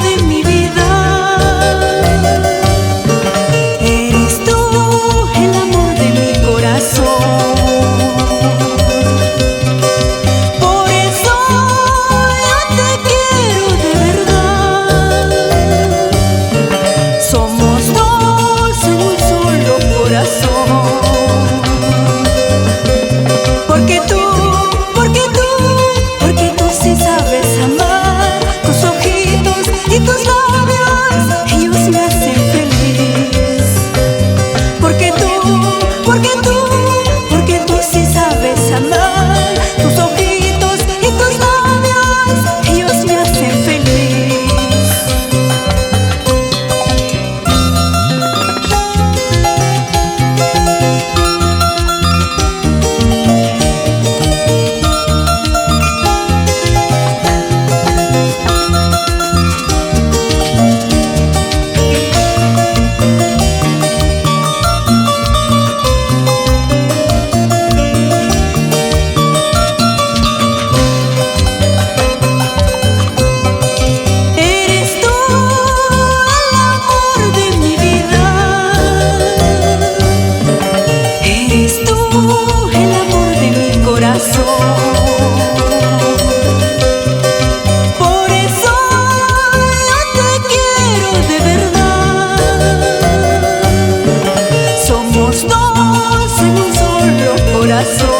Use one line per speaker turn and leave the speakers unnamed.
de mi vida. Eres tú el amor de mi corazón. Por eso yo te quiero de verdad. Somos dos en un solo corazón. Porque tú sí sabes amar. Tus ojitos y tus labios, ellos me hacen feliz. Porque tú sí sabes amar. Tus ojitos y tus labios, ellos me hacen feliz. Por eso yo te quiero de verdad. Somos dos en un solo corazón.